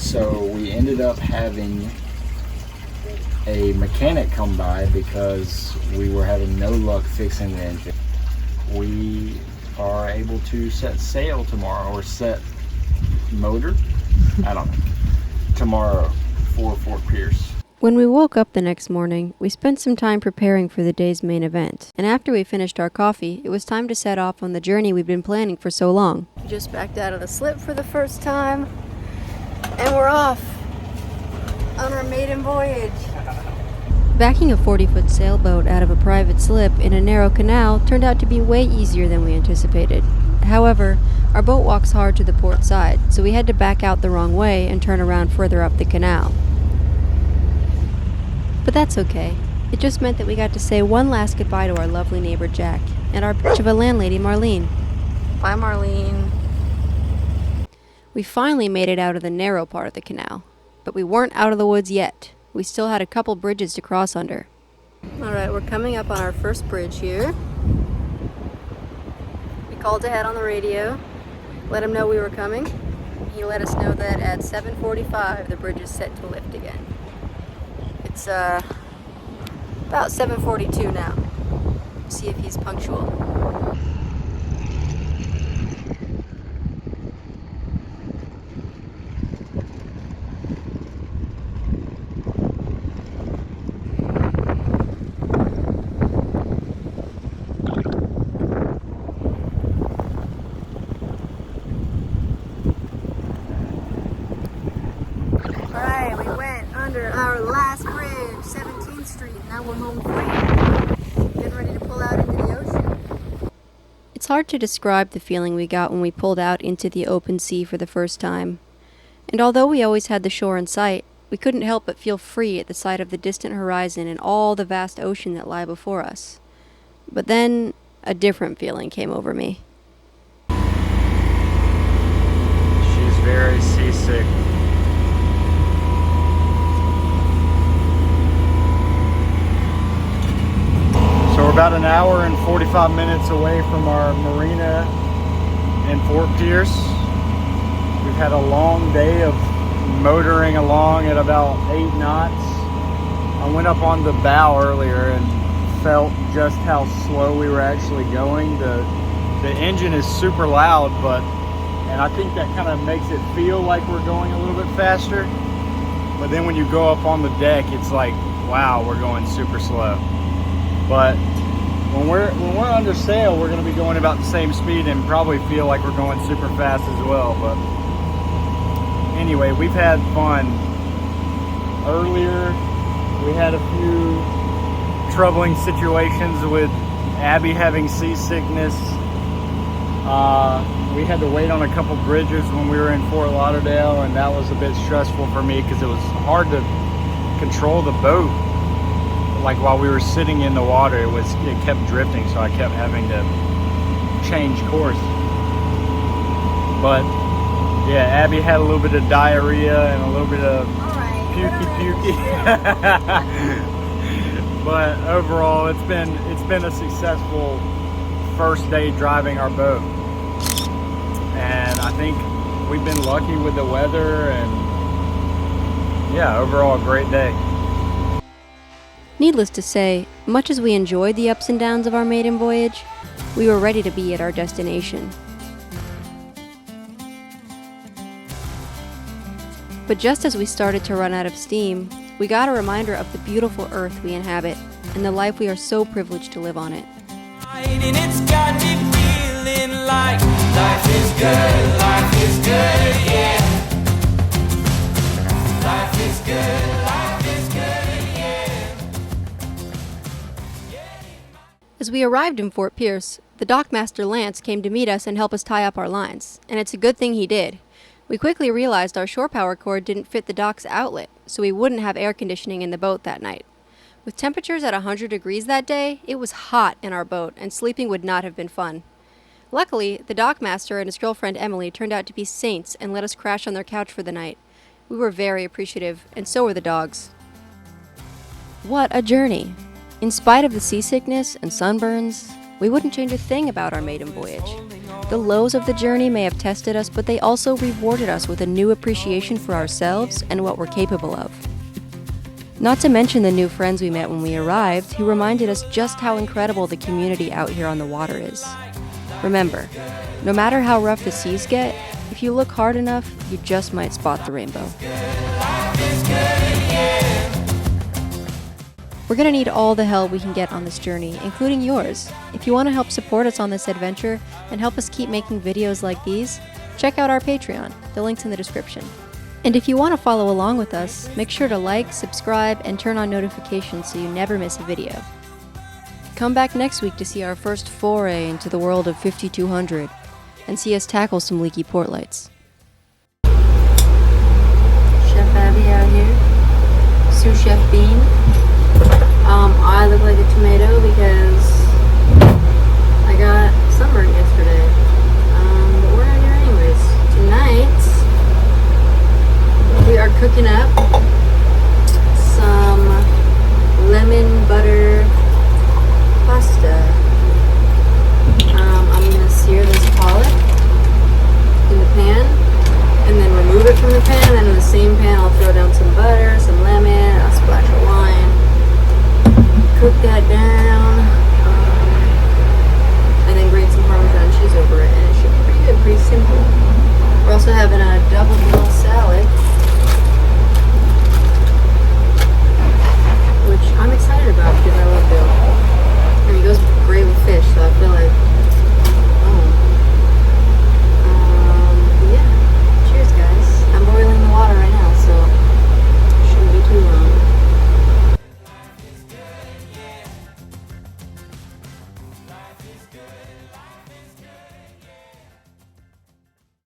So we ended up having a mechanic come by because we were having no luck fixing the engine. We are able to set sail tomorrow, or set motor, I don't know, tomorrow for Fort Pierce. When we woke up the next morning, we spent some time preparing for the day's main event. And after we finished our coffee, it was time to set off on the journey we've been planning for so long. We just backed out of the slip for the first time, and we're off on our maiden voyage. Backing a 40-foot sailboat out of a private slip in a narrow canal turned out to be way easier than we anticipated. However, our boat walks hard to the port side, so we had to back out the wrong way and turn around further up the canal. But that's okay. It just meant that we got to say one last goodbye to our lovely neighbor Jack and our bitch of a landlady Marlene. Bye, Marlene. We finally made it out of the narrow part of the canal, but we weren't out of the woods yet. We still had a couple bridges to cross under. Alright, we're coming up on our first bridge here. We called ahead on the radio, let him know we were coming. He let us know that at 7:45 the bridge is set to lift again. It's about 7:42 now. See if he's punctual. Alright, we went under our last bridge, 17th Street. Now we're home free. Getting ready to pull out into the ocean. It's hard to describe the feeling we got when we pulled out into the open sea for the first time. And although we always had the shore in sight, we couldn't help but feel free at the sight of the distant horizon and all the vast ocean that lie before us. But then, a different feeling came over me. She's very seasick. So we're about an hour and 45 minutes away from our marina in Fort Pierce. We've had a long day of motoring along at about 8 knots. I went up on the bow earlier and felt just how slow we were actually going. The engine is super loud, and I think that kind of makes it feel like we're going a little bit faster. But then when you go up on the deck, it's like, wow, we're going super slow. But when we're under sail, we're going to be going about the same speed and probably feel like we're going super fast as well. But anyway, we've had fun. Earlier, we had a few troubling situations with Abby having seasickness. We had to wait on a couple bridges when we were in Fort Lauderdale, and that was a bit stressful for me because it was hard to control the boat. Like while we were sitting in the water, it kept drifting, so I kept having to change course. But yeah, Abby had a little bit of diarrhea and a little bit of pukey. But overall, it's been a successful first day driving our boat, and I think we've been lucky with the weather, and yeah, overall a great day. Needless to say, much as we enjoyed the ups and downs of our maiden voyage, we were ready to be at our destination. But just as we started to run out of steam, we got a reminder of the beautiful earth we inhabit and the life we are so privileged to live on it. And it's got me feeling like life is good, yeah. Life is good, yeah. As we arrived in Fort Pierce, the dockmaster Lance came to meet us and help us tie up our lines, and it's a good thing he did. We quickly realized our shore power cord didn't fit the dock's outlet, so we wouldn't have air conditioning in the boat that night. With temperatures at 100 degrees that day, it was hot in our boat, and sleeping would not have been fun. Luckily, the dockmaster and his girlfriend Emily turned out to be saints and let us crash on their couch for the night. We were very appreciative, and so were the dogs. What a journey! In spite of the seasickness and sunburns, we wouldn't change a thing about our maiden voyage. The lows of the journey may have tested us, but they also rewarded us with a new appreciation for ourselves and what we're capable of. Not to mention the new friends we met when we arrived, who reminded us just how incredible the community out here on the water is. Remember, no matter how rough the seas get, if you look hard enough, you just might spot the rainbow. We're gonna need all the help we can get on this journey, including yours. If you want to help support us on this adventure and help us keep making videos like these, check out our Patreon. The link's in the description. And if you want to follow along with us, make sure to like, subscribe, and turn on notifications so you never miss a video. Come back next week to see our first foray into the world of 5200 and see us tackle some leaky port lights. Chef Abby out here. Sous Chef Bean. I look like a tomato because